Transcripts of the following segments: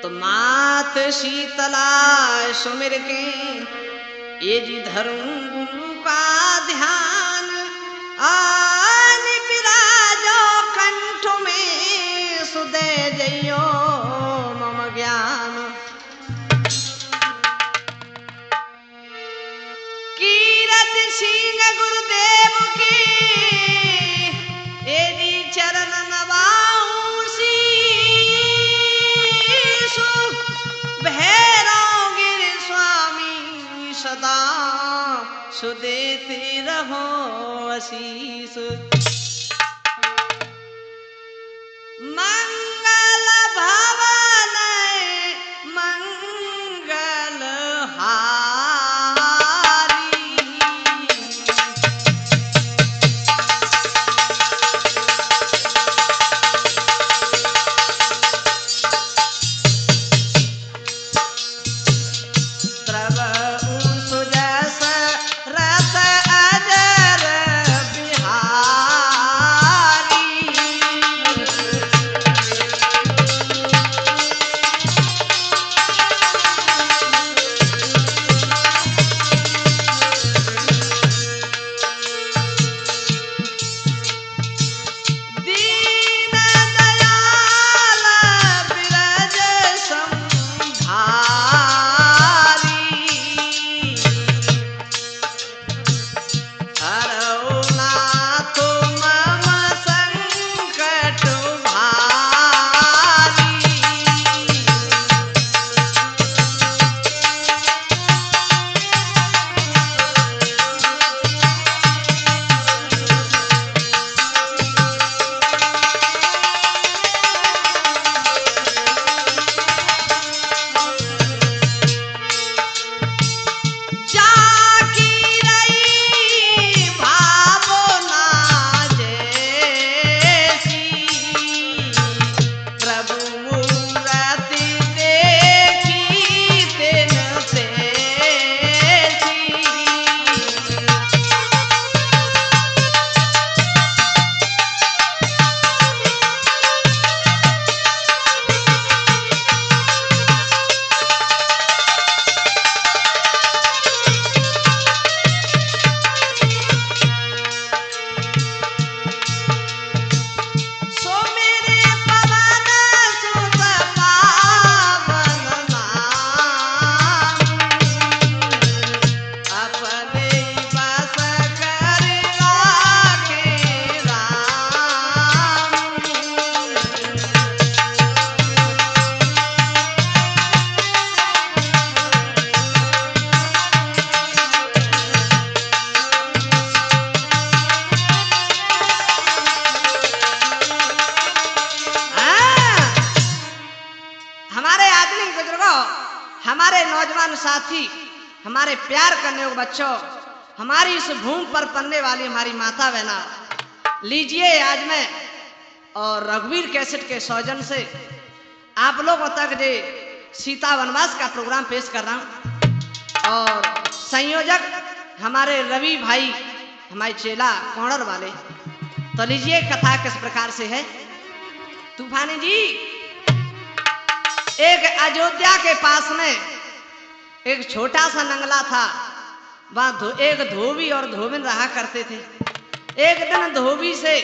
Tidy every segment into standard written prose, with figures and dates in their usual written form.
तो मात शीतला सुमिर के ये जी धरूं गुरु का ध्यान आन विराजो कंठ में सुदे जइयो मम ज्ञान कीरत सिंह गुरुदेव की एदी चरण नवाऊं शीशु भैरव गिर स्वामी सदा सुदेते रहो आशीष मंगल भवन मंगल हमारे नौजवान साथी, हमारे प्यार करने वाले बच्चों, हमारी इस भूमि पर पलने वाली हमारी माता बहना, लीजिए आज मैं और रघुवीर कैसेट के सौजन से आप लोगों तक जे सीता वनवास का प्रोग्राम पेश कर रहा हूं। और संयोजक हमारे रवि भाई, हमारे चेला कोणर वाले। तो लीजिए कथा किस प्रकार से है। तूफानी जी, एक अयोध्या के पास में एक छोटा सा नंगला था। वहां एक धोबी और धोबिन रहा करते थे। एक दिन धोबी से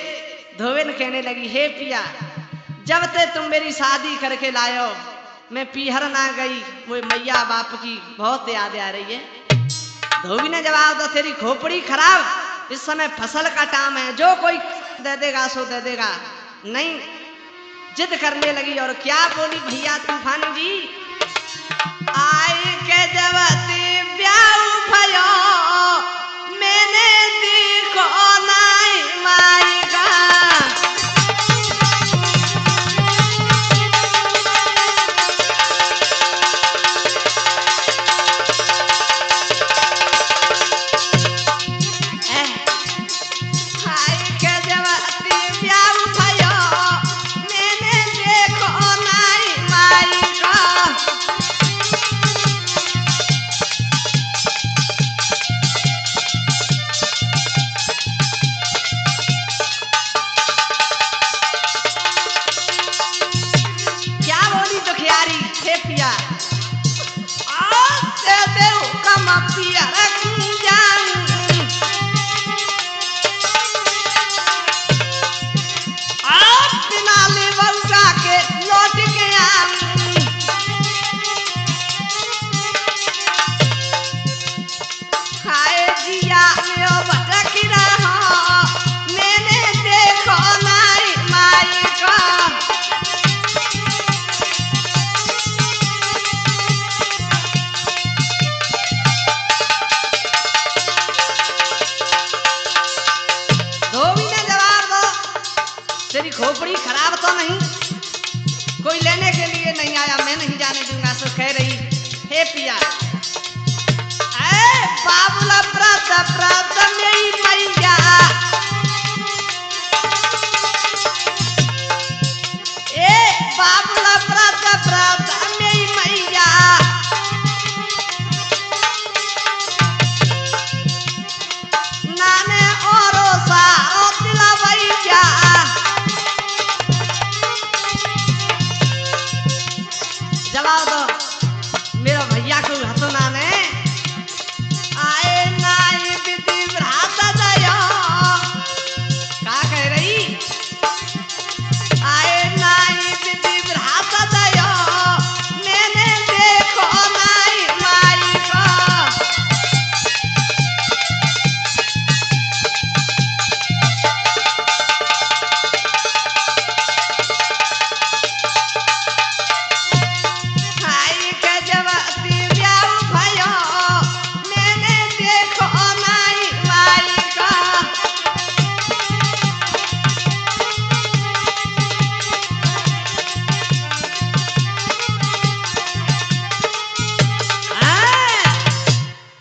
धोबिन कहने लगी, हे पिया, जब ते तुम मेरी शादी करके लायो मैं पीहर ना गई, वो मैया बाप की बहुत याद आ रही है। धोबी ने जवाब दिया, तेरी खोपड़ी खराब, इस समय फसल का टाइम है, जो कोई दे देगा सो दे देगा। नहीं, जिद करने लगी। और क्या बोली भैया तूफानी जी, आई के जवती ब्याह भयो मैंने देखो नाई माई का। आया, मैं नहीं जाने दूंगा। सो कह रही, हे पिया, ऐ बाबुला व्रत व्रत मेरी मैया, ए बाबुला व्रत व्रत मेरी मैया, नाने औरो सारो दिला भैया, जवाब दो मेरा भैया को हतो नाने, आए नाई विधि भ्रात दया, का कह रही, आए नाई विधि भ्रात दया, मैंने देखो नाई माई को, आई के जवाती ब्याह भयो, मैंने देखो नाई माई का,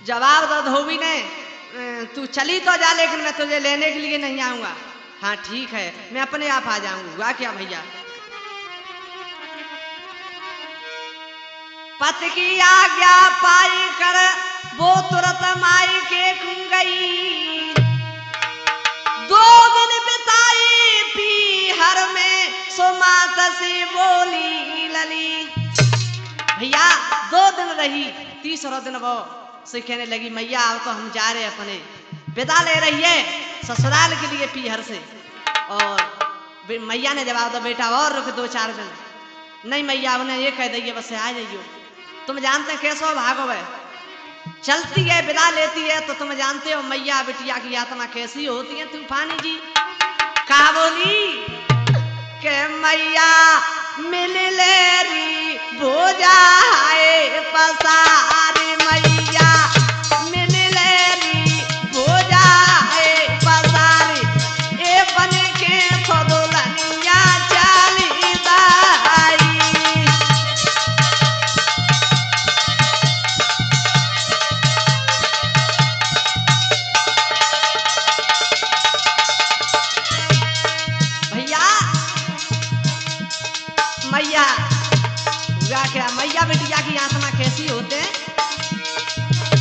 जवाब दो धोबी ने, तू चली तो जा, लेकिन मैं तुझे लेने के लिए नहीं आऊंगा। हाँ ठीक है, मैं अपने आप आ जाऊंगा। क्या भैया, पति की आज्ञा पाई कर वो तुरंत माई के खुं गई, 2 दिन बिताई पीहर में, सो मात से बोली लली। भैया 2 दिन रही, 3रा दिन वो से कहने लगी, मैया अब तो हम जा रहे अपने, विदा ले रही है ससुराल के लिए पीहर से। और मैया ने जवाब दो, बेटा और रुक 2-4 दिन। नहीं मैया, उन्हें ये कह दिए बस आ जाइयो, तुम जानते हैं कैसो भागो है, चलती है विदा लेती है, तो तुम जानते हो मैया बिटिया की आत्मा कैसी होती है। तूफानी जी कहा बोली के मैया मिल लेरी बोझाए पसारी, मैया मिल लेरी बोझाए पसारी, ए बन के थोदुलनिया चली दाई। मैया हुआ क्या, मैया बिटिया की आत्मा कैसी होते,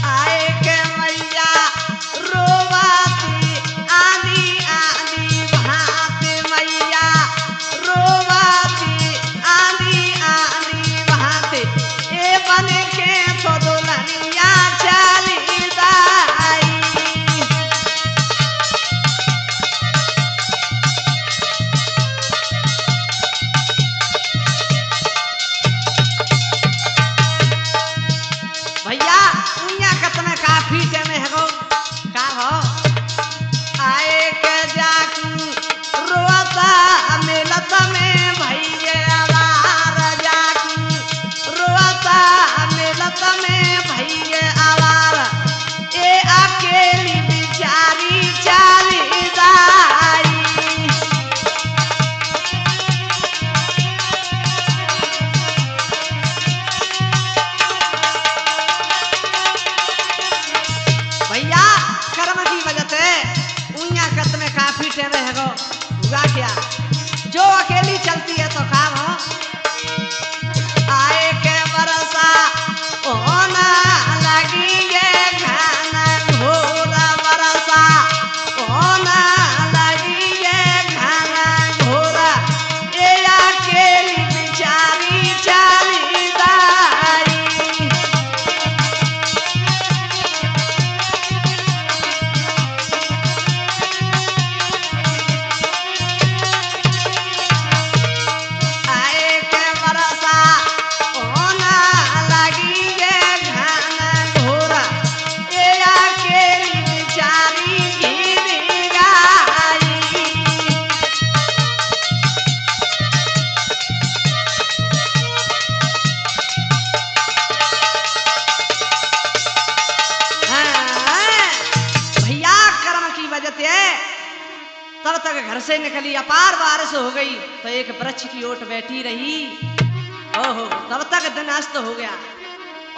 आए के मैया रोवाती आंधी आंधी बहाते, मैया रोवाती आंधी आंधी बहाते, ए बन के तो दुल्हनिया चली दाई। भैया उन्या कतमे काफी टेमे है गो, का हो आए के जाकू रोता मिलत में, भैया आवार जाकू रोता मिलत में, भैया आवार, ए अकेली बिचारी चली दाई। भैया कर्म की वजह से उन्या कत में काफी टेमे है गो, हुआ क्या, जो अकेली चलती है तो काम हो, आए के बरसा होना लगी ये घाना घोरा, बरसा होना लगी ये घाना घोरा, ए अकेली बिचारी चली दाई। तब तक घर से निकली, अपार बारिश हो गई तो एक वृक्ष की ओट बैठी रही। ओहो तब तक दिन अस्त हो गया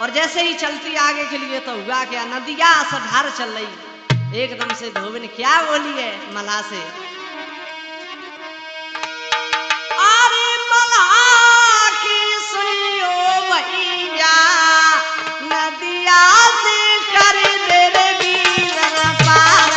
और जैसे ही चलती आगे के लिए तो हुआ क्या, नदिया सधार चल रही। एकदम से धोबिन क्या बोली है मल्लाह से, अरे मल्लाह की सुनियो भैया, नदिया से कर दे रे बीरन पार।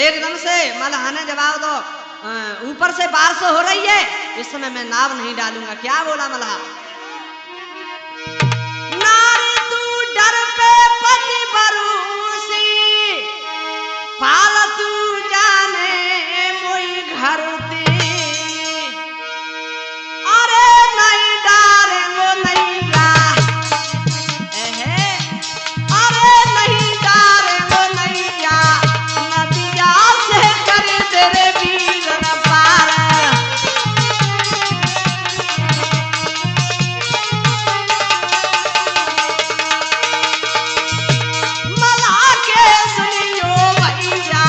एकदम से मल्लाह ने जवाब दो, ऊपर से बारिश हो रही है, इस समय मैं नाव नहीं डालूंगा। क्या बोला मल्लाह, नारी तू डर पे पति बरूसी, फालतू जाने मोई घर ती, अरे नहीं डारे वो नैया, अरे नहीं डारे वो नैया, नदिया से कर तेरे बीरन पार। मल्लाह के सुनियो भैया,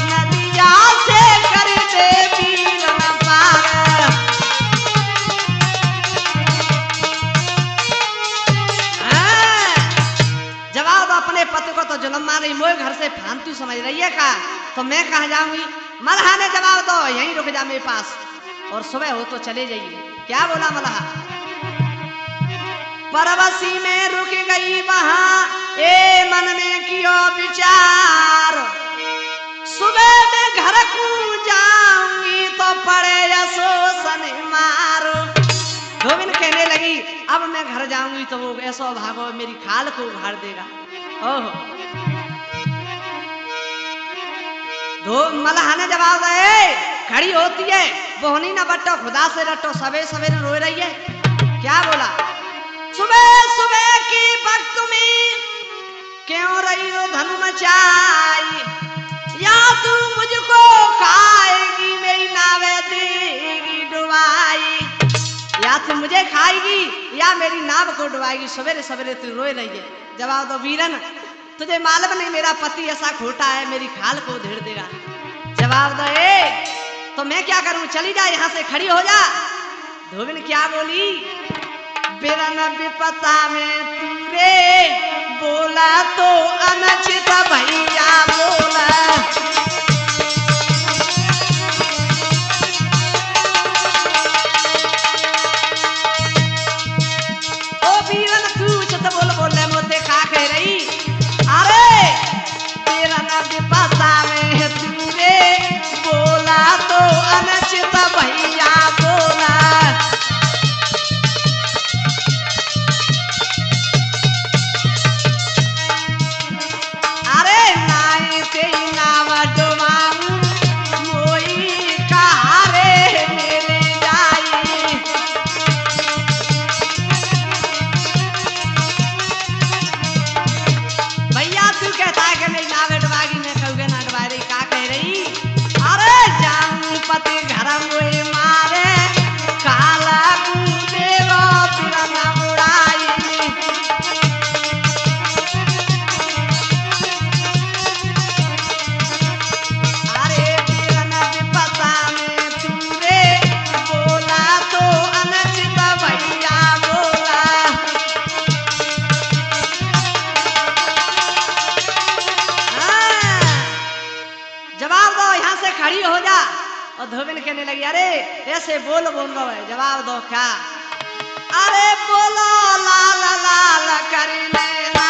नदिया से कर दे बीरन पार। जवाब अपने पति को तो जुल्म मार रही, मोए घर से फालतू समझ रही है का, तो मैं कहाँ जाऊंगी। मल्लाह ने जवाब दो, यहीं रुक जा मेरे पास और सुबह हो तो चले जाइए। क्या बोला मल्लाह, परवसी में रुक गई वहां, ए मन में कियो विचार, सुबह में घर को जाऊंगी तो पड़े शोषण मारो। धोबिन कहने लगी, अब मैं घर जाऊंगी तो वो ऐसो भागो मेरी खाल को उखाड़ देगा। ओहो, मल्लाह ने जवाब दे, खड़ी होती है, बोहनी ना बट्टो, खुदा से रटो, सवेरे सवेरे रो रही है। क्या बोला, सुबह सुबह की वक्त में क्यों रही हो धन मचाई, या तू मुझको खाएगी मेरी नावे देगी डुबाई, या तू मुझे खाएगी या मेरी नाव को डुबाएगी, सवेरे सवेरे तू रोए रही है। जवाब दो, वीरन तुझे मालूम नहीं मेरा पति ऐसा खोटा है, मेरी खाल को धेड़ देगा। जवाब दो, तो मैं क्या करूं, चली जा यहाँ से, खड़ी हो जा। धोबिन क्या बोली, बिरन विपता में तीरे बोला तो अनचित भैया बोला, ओ वीरन तू चत बोल बोले मोते खा कह रही, अरे बिरन विपता में तीरे बोला तो अनचित भैया बोला, अरे नाई से अरे ऐसे बोल बोल रहा है, जवाब दो क्या? अरे बोलो लाल लाल करने ना,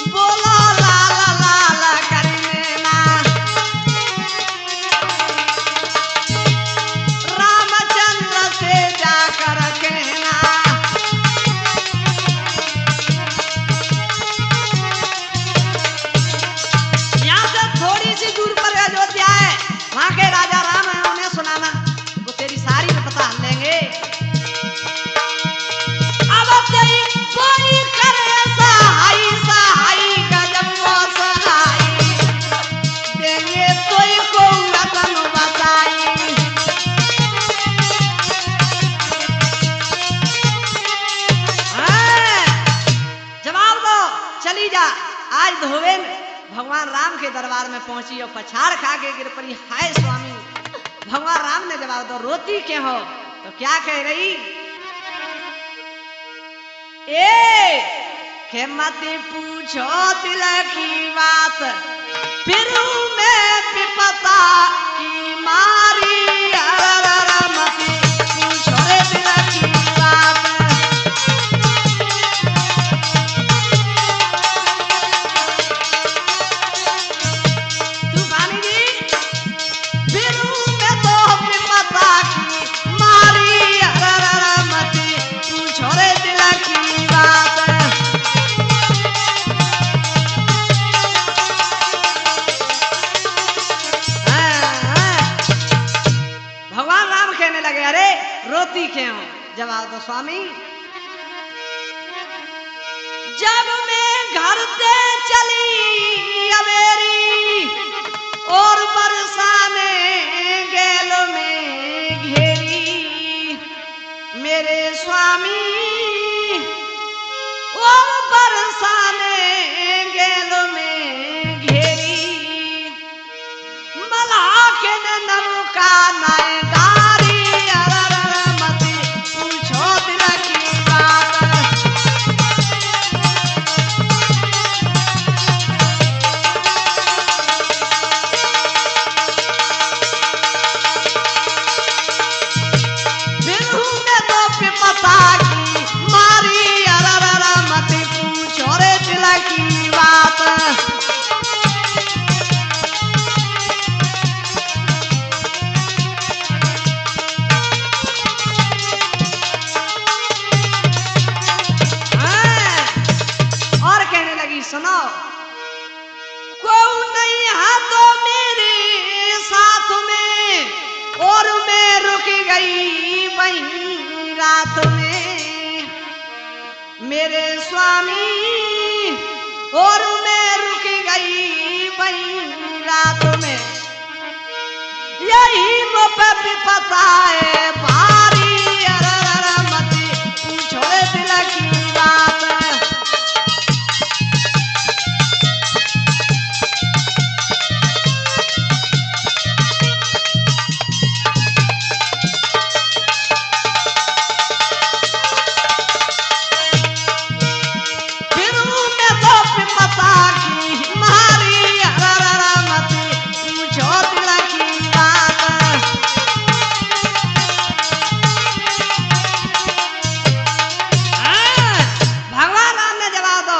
बोलो लाल लाल करने ना, रामचंद्र से जाकर कहना, यहाँ से थोड़ी सी दूर पर अयोध्या है, वहां के राजा राम है, उन्हें सुनाना, वो तेरी सारी में पता लेंगे। अब तेरी कोई करे सहाय सहाय गजब वो सहाय, देंगे कोई को वतन बसाई। जवाब दो, चली जा। आज धोबेन भगवान राम के दरबार में पहुंची और पछाड़ खा के गिर पड़ी, हाय स्वामी। भगवान राम ने जवाब दो, रोती क्यों हो? तो क्या कह रही? ए के मत पूछो दिल की बात, फिर मैं विपता की मारी, मत पूछो रे दिल की बात। तूफानी जी, फिर मैं तो विपता की मारी, मत पूछो रे दिल की बात। भगवान राम कहने लगे, अरे रोती क्यों? जवाब दो स्वामी। जब मैं घर से चली अवेरी और बरसाने गैल में घेरी, मेरे स्वामी और बरसाने गैल में घेरी, मल्हा के नौका नाय डारी, मत पूछो दिल की बात। बिरहू में तो विपता की मारी, मत पूछो रे दिल की बात। और कहने लगी, सुनो, कोई नहीं है तो मेरे साथ में, और मैं रुक गई वहीं रात में, मेरे स्वामी और मैं रुक गई वहीं रात में, यही मुझ पे विपता है भारी, मत पूछो रे दिल की बात। फिर मैं तो विपता की मारी, मत पूछो दिल की बात। भगवान राम ने जवाब दो,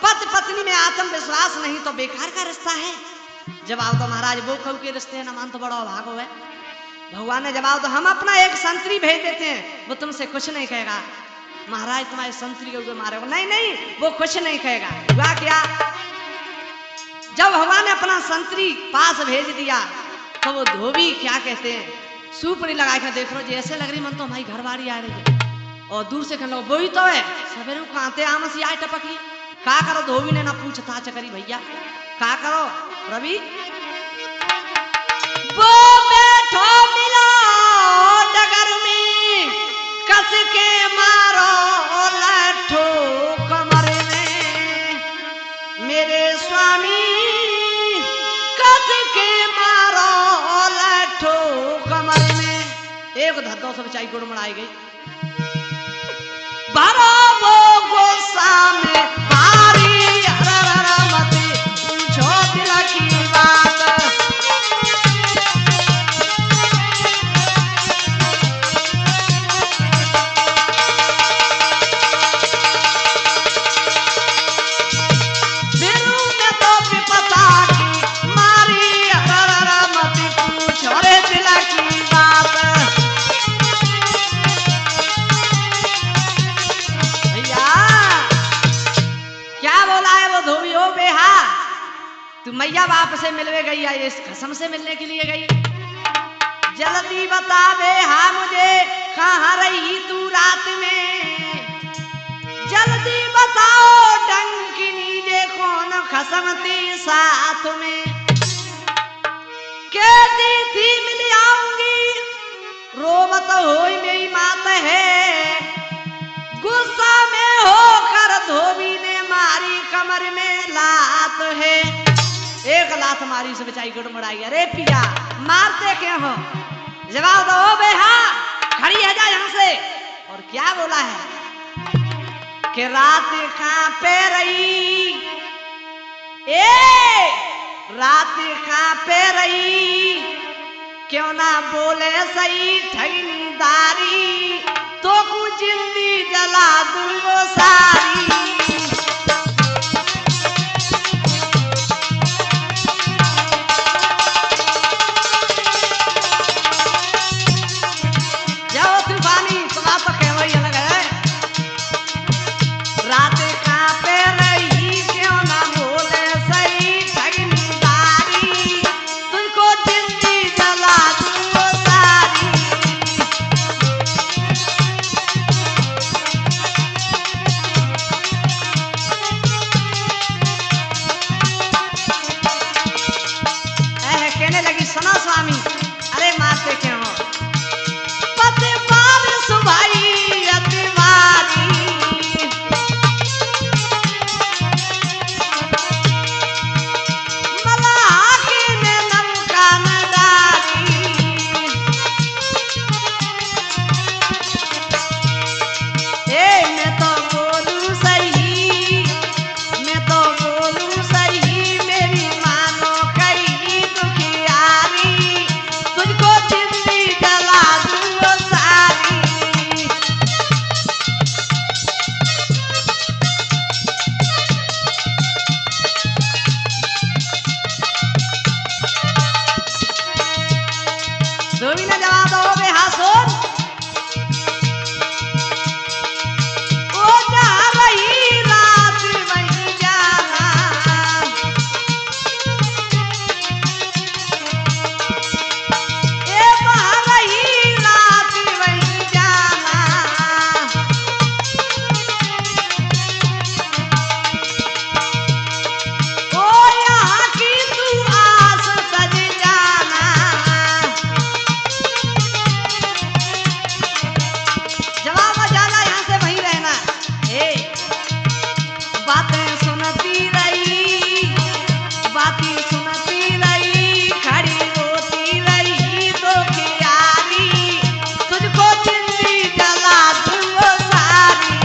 पति पत्नी में आत्मविश्वास नहीं तो बेकार का रिश्ता है। जवाब दो, महाराज वो कहू के रिश्ते न मान तो बड़ा भागो है। भगवान ने जवाब दो, हम अपना एक संतरी भेज देते हैं, वो तुमसे कुछ नहीं कहेगा। महाराज तुम्हारे संतरी के ऊपर मारे, नहीं नहीं वो कुछ नहीं कहेगा। हुआ क्या? जब भगवान ने अपना संतरी पास भेज दिया तो वो धोबी क्या कहते हैं, सुपड़ी लगा के देख लो, जैसे लग रही मन तो हमारी घरवाली आ रही है, और दूर से कहना वो ही तो है, सवेरे खाते आमसी आए टपकी। का करो? धोबी ने ना पूछता चकरी भैया, का करो रवि? वो बैठो मिला डगर में, कस के मारो लट्ठो कमर में, मेरे स्वामी कस के मारो लट्ठो कमर में। एक धद्दों से बेचारी गुड़मड़ाई गई। भरो वो गुस्सा में भारी, मत पूछो दिल की बात। मैया बाप से मिलवे गई या इस खसम से मिलने के लिए गई। जल्दी बता दे हाँ मुझे कहाँ रही तू रात में, जल्दी बताओ डंकिनी जे कौन खसम थी साथ में। कहती थी मिल आऊंगी रोबत होई मेरी मात है, गुस्सा में होकर धोबी ने मारी कमर में लात है। एक लात मारी से बेचारी गुड़मुड़ाई। अरे पिया मारते क्यों हो, जवाब दो बेहा, खड़ी है जा यहाँ से। और क्या बोला है कि रात कहाँ पे रही, ए रात कहाँ पे रही, क्यों ना बोले सही ठगनी दारी, तो कुछ जिंदगी जला दूंगो सारी। जाओ तूफानी सुना तो कह वही अलग है। रात कहाँ पे रही, क्यों ना बोले सही ठगनी दारी, तुझको जिंदगी जला दूंगो सारी। कहने लगी सुनो स्वामी, अरे मारते क्यों हो, पति मार सुभाई अति मारी, मलाह के ने नमका न डारी, मैं तो बोलूं सही, मैं तो बोलूं सही, मेरी मानो कहीं दुखियारी, तुझको जिंदगी जला दूंगो सारी। धोबी ने जवाब दो बे हाँ सुन, ओ जहाँ रही रात वहीं जाना, ए वहाँ रही रात वहीं जाना, ओ यहाँ की तू आस सज जाना। जवाब जाना यहाँ से वहीं रहना। बातें सुनती रही, बातें सुनती रही, खड़ी रोती रही तो कियारी, तुझको जिंदगी जला दूंगो सारी।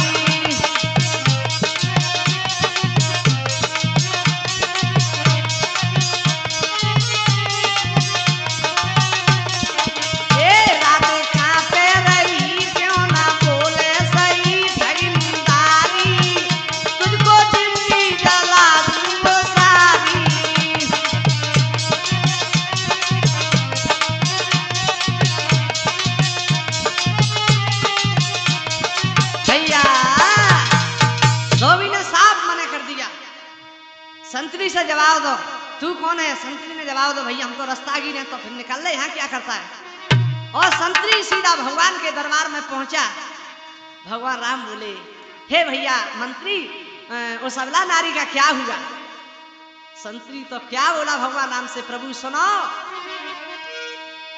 रात कहाँ पे रही, क्यों ना बोले सही ठगनी दारी, तुझको जिंदगी जला दूंगो सारी। भैया धोबी ने साफ मना कर दिया, संतरी से जवाब दो, तू कौन है। संतरी ने जवाब दो, भैया हम तो रास्तागीर हैं, तो फिर निकल ले, यहाँ क्या करता है। और संतरी सीधा भगवान के दरबार में पहुंचा। भगवान राम बोले, हे भैया मंत्री, उस अबला नारी का क्या हुआ। संतरी तो क्या बोला भगवान राम से, प्रभु सुनो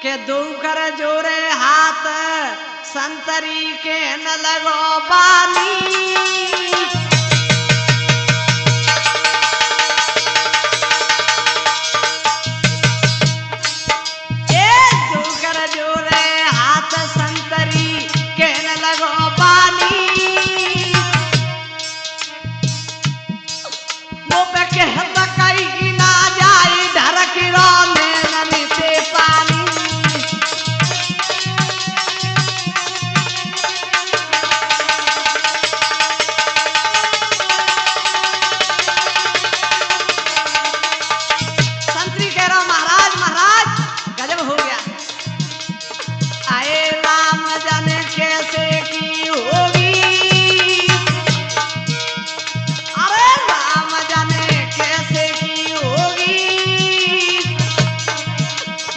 के दो कर जोरे हाथ, संतरी के न लगो बानी, जोरे हाथ संतरी के न लगो पानी, वो पे कहता कहीं ना जाए ढरक रोने नली से पानी।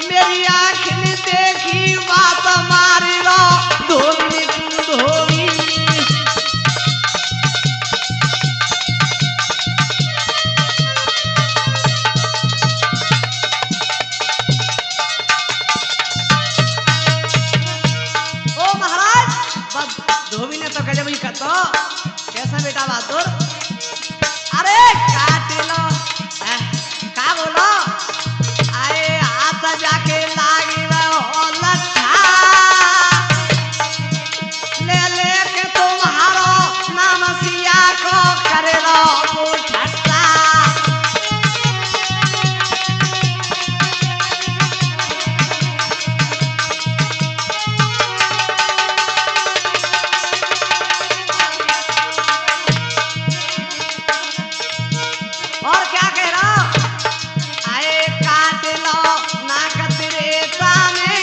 मेरी आँखिन देखी बात मारी रो धोबी धोबी। ओ महाराज धोबी ने तो गजब ही कहतो कैसा बेटा बहादुर, अरे काट लो का बोलो आए हाथ जाके लागी रहो लट्ठा ले लेके तुम्हारो नाम सिया को करे रो ठट्टा। और क्या कह रहा आए काट लो नाक तेरे ताने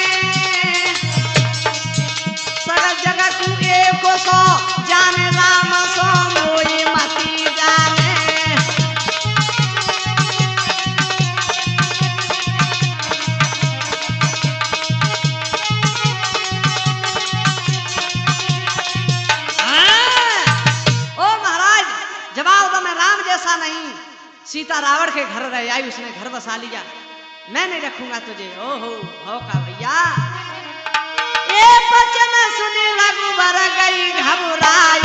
सगल जगह तू एक सो जाने राम सो मोई मती जाने। ओ महाराज जवाब दो मैं राम जैसा नहीं, सीता रावण के घर रह आई उसने घर बसा लिया, मैं नहीं रखूंगा तुझे। हो का भैया ये बचन सुनी रघुबर गई घबराई,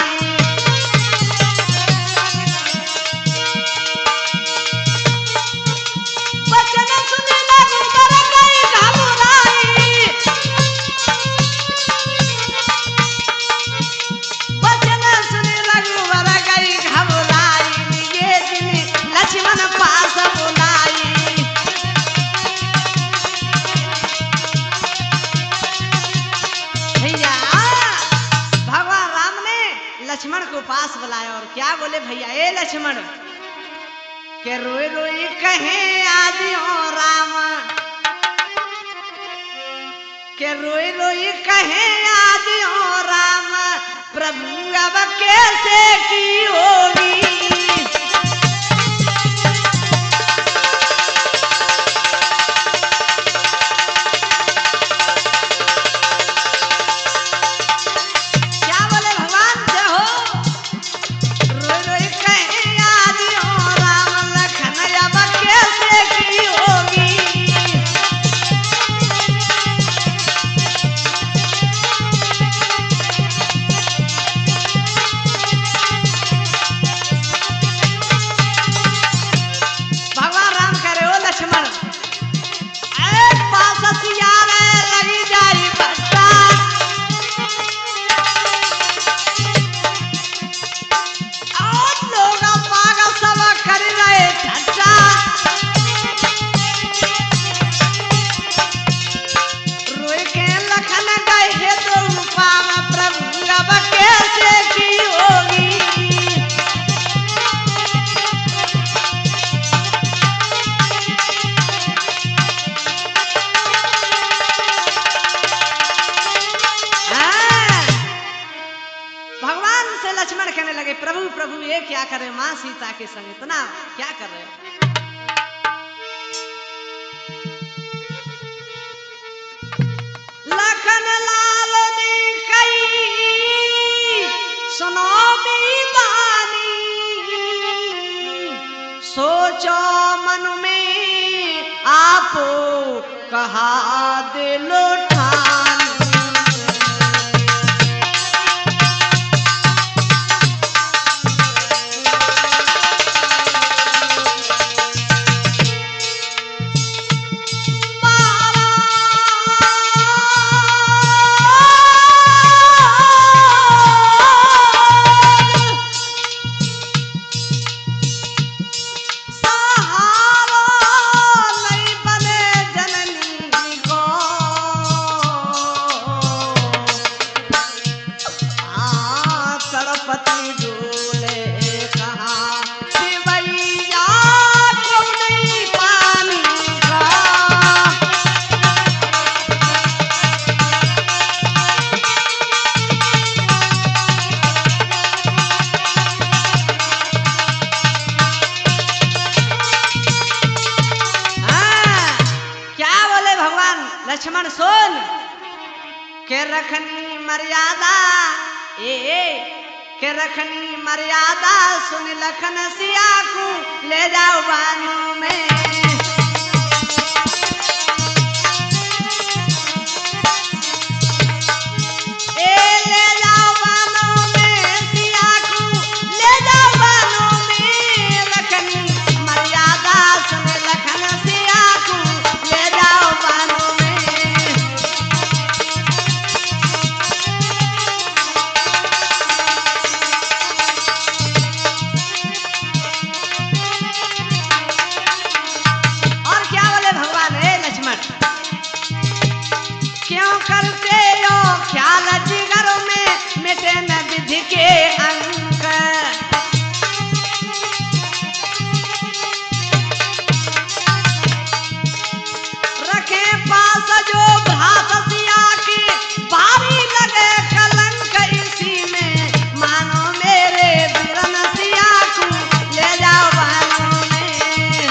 बचन सुनी रघुबर गई घबराई, बचन सुनी रघुबर गई घबराई, ये दिनी लक्ष्मण पास बुलाई। भैया भगवान राम ने लक्ष्मण को पास बुलाया और क्या बोले भैया ए लक्ष्मण के रोई रोई कहे आदि हो राम, के रोई रोई कहे आदि हो राम प्रभु अब कैसे की होगी। लक्ष्मण कहने लगे प्रभु प्रभु ये क्या कर रहे माँ सीता के संग इतना क्या कर रहे हो। लखन लाल ने कई सुनो बानी, सोचो मन में आपो कहा दिलो ठान। लक्ष्मण सुन के रखनी मर्यादा के रखनी मर्यादा सुन लखन सिया को ले जाओ बानों में ले जाओ बानों में सिया को ले जाओ बानों में रखनी मर्यादा सुन लखन सिया को ले जाओ बानों में के अंक रखे पास जो भात सिया की बारी लगे कलंक इसी में मानो मेरे बिरन सिया को ले जाओ बानों में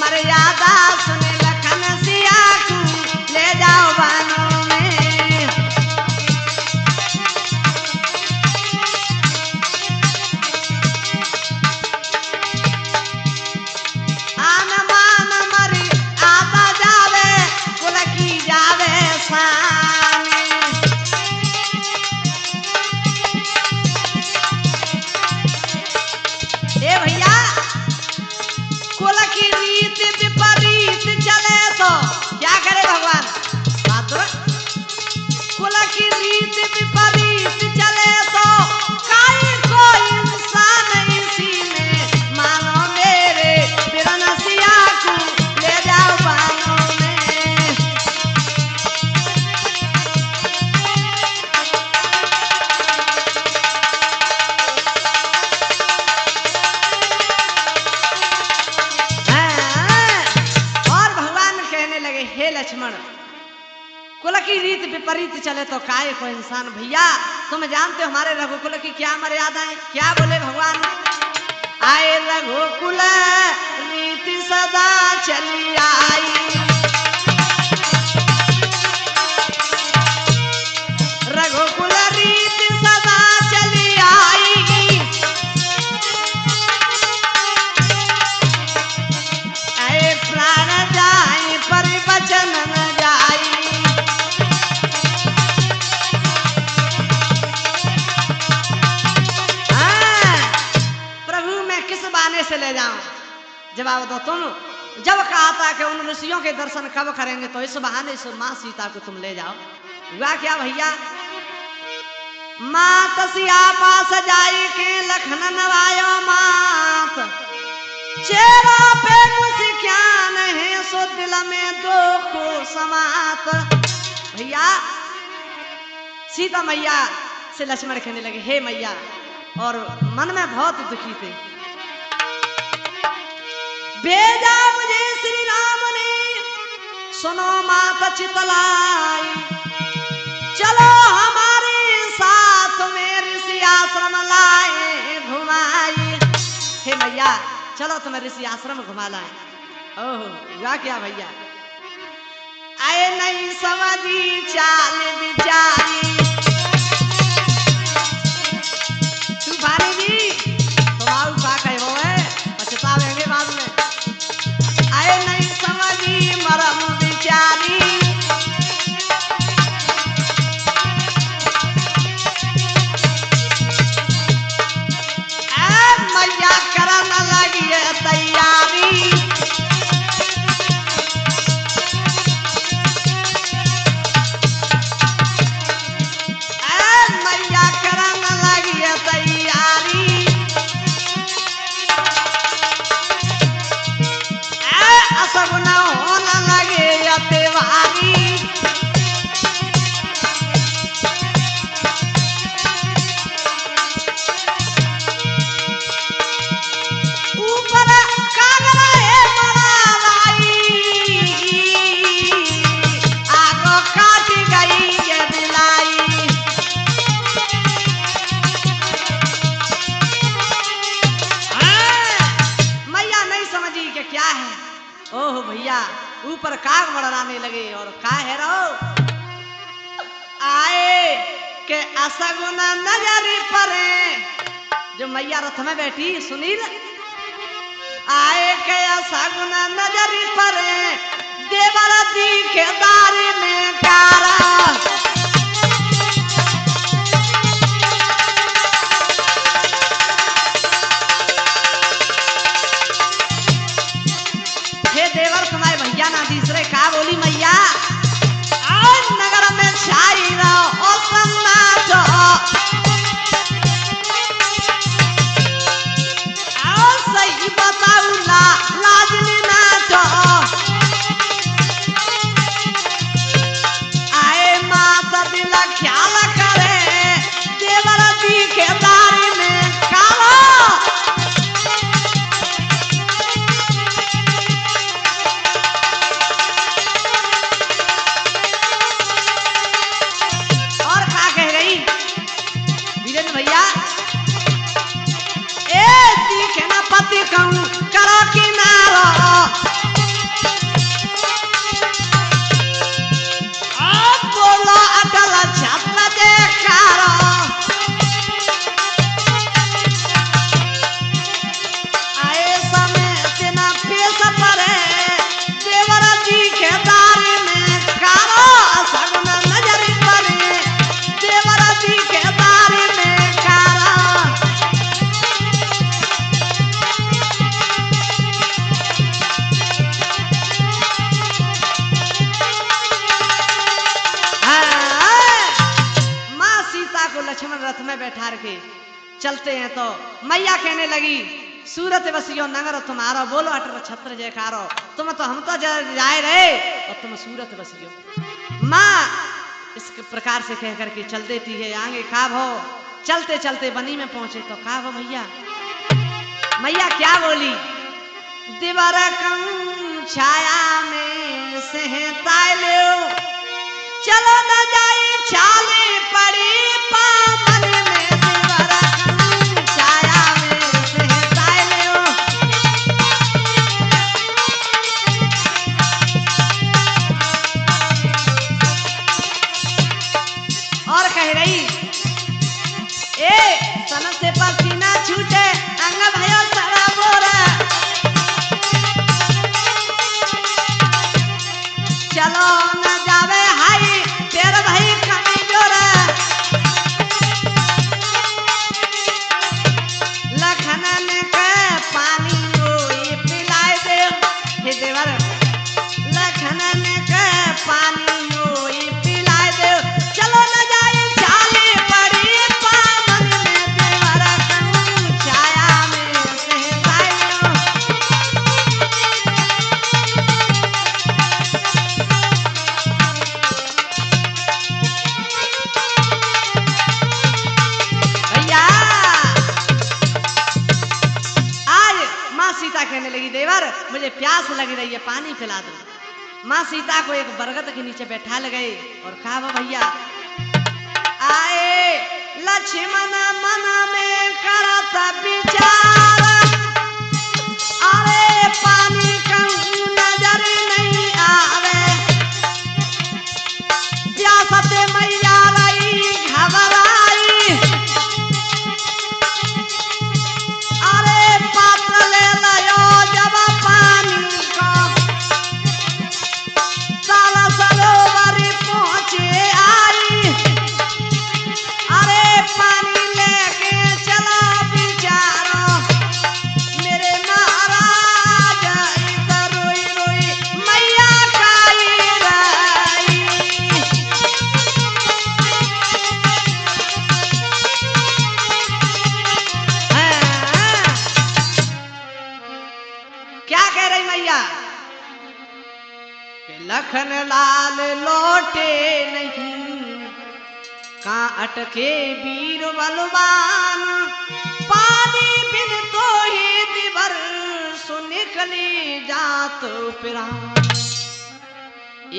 मर्यादा सुन लखन सिया को ले जाओ बानों में आन मान मरी आता जावे कुल की जावे सानी ए भैया कुल की रीत विपरीत चले तो क्या करे भगवान साधु कुल की रीत विपरीत चले तो काई को इंसान इसी में मानो मेरे बिरन सिया को ले जाओ बानों में हे लक्ष्मण कुल की रीत विपरीत चले तो काय को इंसान भैया तुम जानते हो हमारे रघुकुल की क्या मर्यादाएं क्या बोले भगवान आए रघुकुल रीति सदा चली आई रघुकुल रीति सदा चली आई आए प्राण जाए पर वचन न जाई प्रभु मैं किस बहाने से ले जाऊं जवाब दो तुम जब कहा था कि उन ऋषियों के दर्शन कब करेंगे तो इस बहाने से माँ सीता को तुम ले जाओ हुआ क्या भैया मात सिया पास जाई के लखन नवायो मात चेहरा पे मुस्कान है सो दिल में दुख समात भैया सीता मैया से लक्ष्मण कहने लगे हे मैया और मन में बहुत दुखी थे भेजा मुझे श्री राम ने सुनो मात चितलाई चलो हमारे साथ में ऋषि आश्रम लाए घुमाई हे मैया चलो तुम्हें ऋषि आश्रम घुमा लाए ओहो या क्या भैया आए नहीं समझी चाल विचारी तूफानी जी तुम्हारा का कहे वो है पछतावेंगे बाद में आए नहीं समझी मरम विचारी मैया करन लगी तैयारी बड़ाने लगे और का है रो आए के असगुन नजरी परे जो मैया रथ में बैठी सुनील आए के असगुन नजरी परे देवर दी के दारी में कारा देवर तुम्हारे भैया ना तीसरे का बोली मैया आज नगर में छाई रहो और सन्नाट और सही बताऊ लाजली नाट आए माता दिल ख्याल करे देवर दी के दारी में काला पति कहूँ करो किनारो अब बोलो अटल छत्र देखारो आए समय से ना पेश पड़े देवर जी के दारी में कारो सगुन नजरी पड़े देवर जी के दारी में कारो लक्ष्मण रथ में बैठा रखे चलते हैं तो मैया कहने लगी सूरत बसियो नगर तुम्हारो बोलो अटर छत्र जयकारो तुम तो हम तो जाए रहे और तुम सूरत बसियो माँ इस प्रकार से कह करके चल देती है आगे काब हो चलते चलते बनी में पहुंचे तो काब हो भैया मैया क्या बोली दिवर छाया में सहता ले चलो न जाई छाले पड़ी पामन में दिवर छाया में सहता ले और कह रही ए सन से पसीना छूटे अंग भयो सारा बोरा चलो न जावे हाई तेरा भाई कमी जोरा लखनन के पानी रोई पिलाए दे हे देवर लखनन के पानी रोई पिलाए दे चलो न जाए चाली पड़ी पामन में देवर छाया में सहताए सीता कहने लगी देवर मुझे प्यास लग रही है पानी पिला दो माँ सीता को एक बरगद के नीचे बैठा ले गए और कहा वो भैया आए लक्ष्मण मन में करता विचार अरे पानी कहूँ नजर नहीं आवे प्यासते मैया रही घबराई अरे पात्र ले लियो जब पानी को साला सरोवर पहुंचे आई अरे पानी लेके चला बिचारो मेरे महाराज इधर रोई रोई मैया काई रही क्या कह रही मैया कि लखन लाल लौटे नहीं कहाँ अटके वीर बलवान पानी बिन तो ही दिवर सो निकली जात पिरान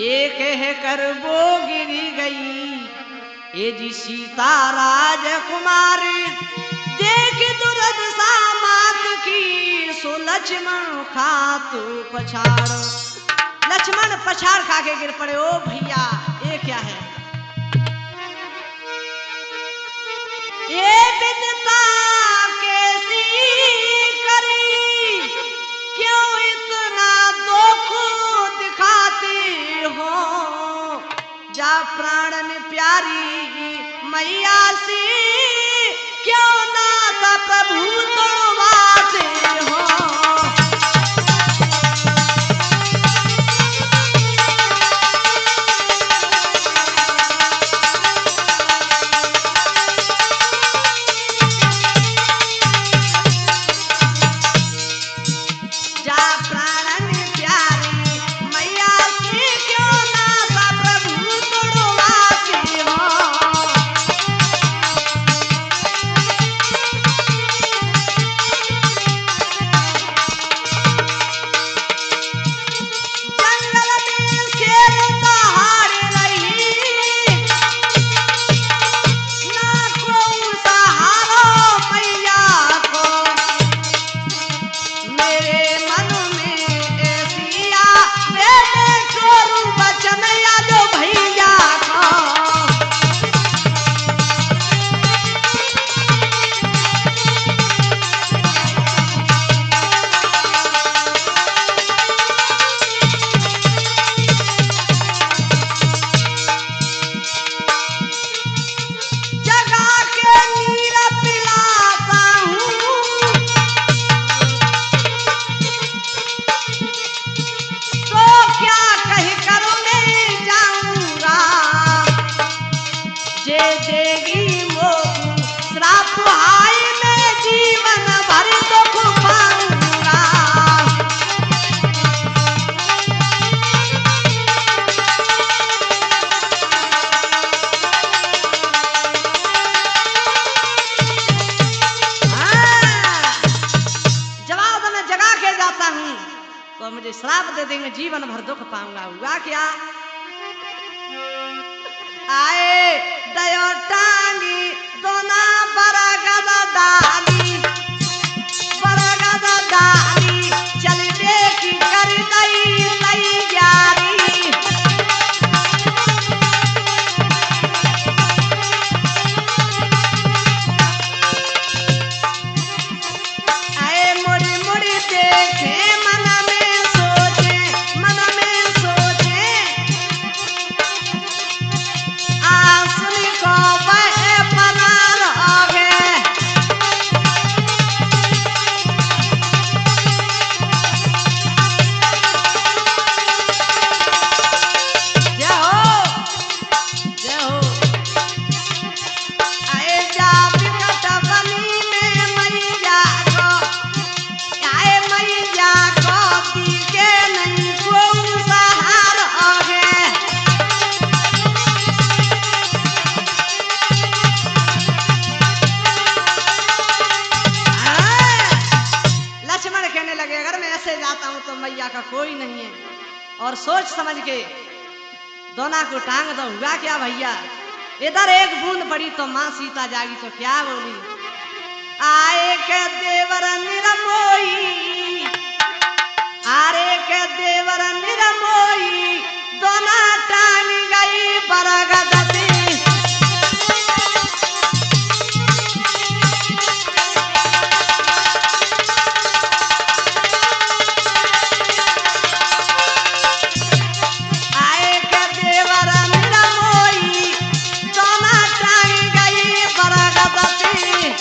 एक है कर वो गिरी गई ए जी सीता राजकुमारी देख दुर्दशा मात की सो लक्ष्मण खातु पछाड़ लक्ष्मण पछाड़ खा के गिर पड़े। ओ भैया ये क्या है? ये विद्या कैसी करी, क्यों इतना दुख दिखाती हो? जा प्राणन प्यारी मैया सी, क्यों नाता प्रभु तोड़वाते हो? मुझे श्राप दे देंगे, जीवन भर दुख पाऊंगा। हुआ क्या? आए दयो टांगी दोना बरगद डाली, बरगद डाली चल देखी कर दई तैयारी। आए मुड़ी मुड़ी देखे मन में सोचे, मन में सोचे आसुनी को वह पना रहोगे। जय हो, जय हो। आए जा विकट बनी में मैया को, आए मैया को दिखे नहीं कोई सहारोगे। लक्ष्मण कहने लगे अगर मैं ऐसे जाता हूं तो मैया का कोई नहीं है, और सोच समझ के दोना को टांग दो। हुआ क्या भैया? इधर एक बूंद पड़ी तो मां सीता जागी तो क्या बोली? आए के देवर निरमोई, आरे के देवर निरमोई, दोना टांग गई बरगद दी। आए के देवर निरमोई, दोना टांग गई बरगद दी।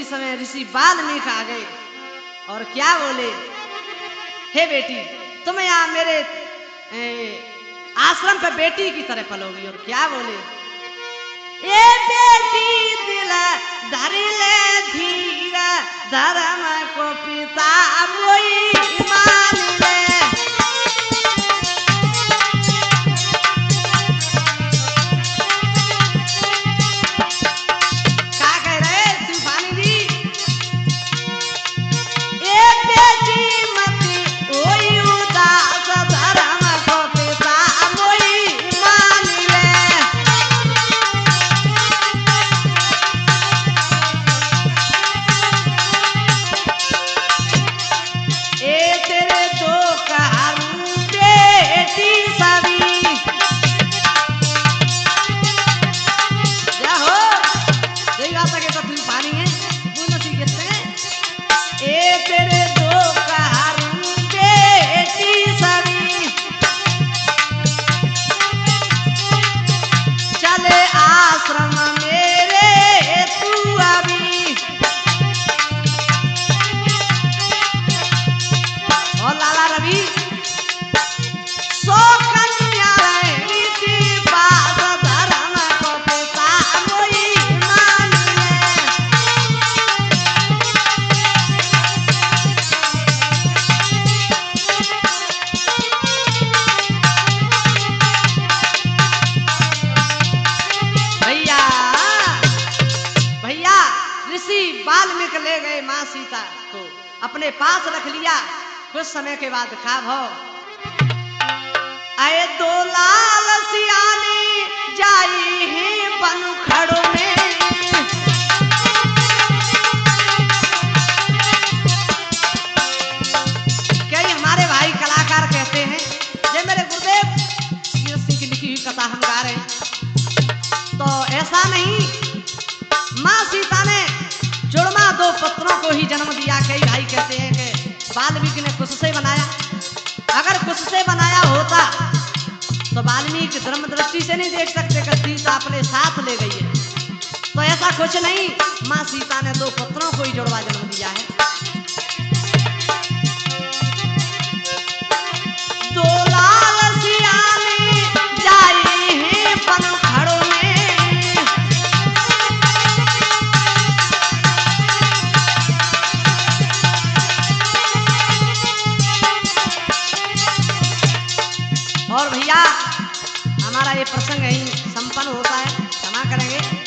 समय ऋषि वाल्मीकि आ गए और क्या बोले, हे बेटी तुम यहाँ मेरे आश्रम पे बेटी की तरह पलोगी। और क्या बोले, ए बेटी दिल धरी ले धीर धर्म को पिता मोई मान ले। क्या कह रहे तूफानी जी, ए बेटी मत ओई उदास धर्म को पिता मोई मान ले। वाल्मीकि ले गए माँ सीता को अपने पास रख लिया। कुछ समय के बाद का भाव, आए दो लाल सियाने जाई हैं बन खड़ों में। क्या हमारे भाई कलाकार कहते हैं, ये मेरे गुरुदेव कीरत सिंह की लिखी हुई कथा हम गा रहे हैं। तो ऐसा नहीं, माँ सीता ने जुड़वा दो पुत्रों को ही जन्म दिया। कई भाई कहते हैं कि वाल्मीकि ने कुछ से बनाया। अगर कुछ से बनाया होता तो वाल्मीकि धर्म दृष्टि से नहीं देख सकते कि सीता अपने साथ ले गई है। तो ऐसा कुछ नहीं, माँ सीता ने दो पुत्रों को ही जुड़वा जन्म दिया है। दो लाल सियाने जाए हैं बन खड़ों में। और भैया हमारा ये प्रसंग यहीं संपन्न होता है, क्षमा करेंगे।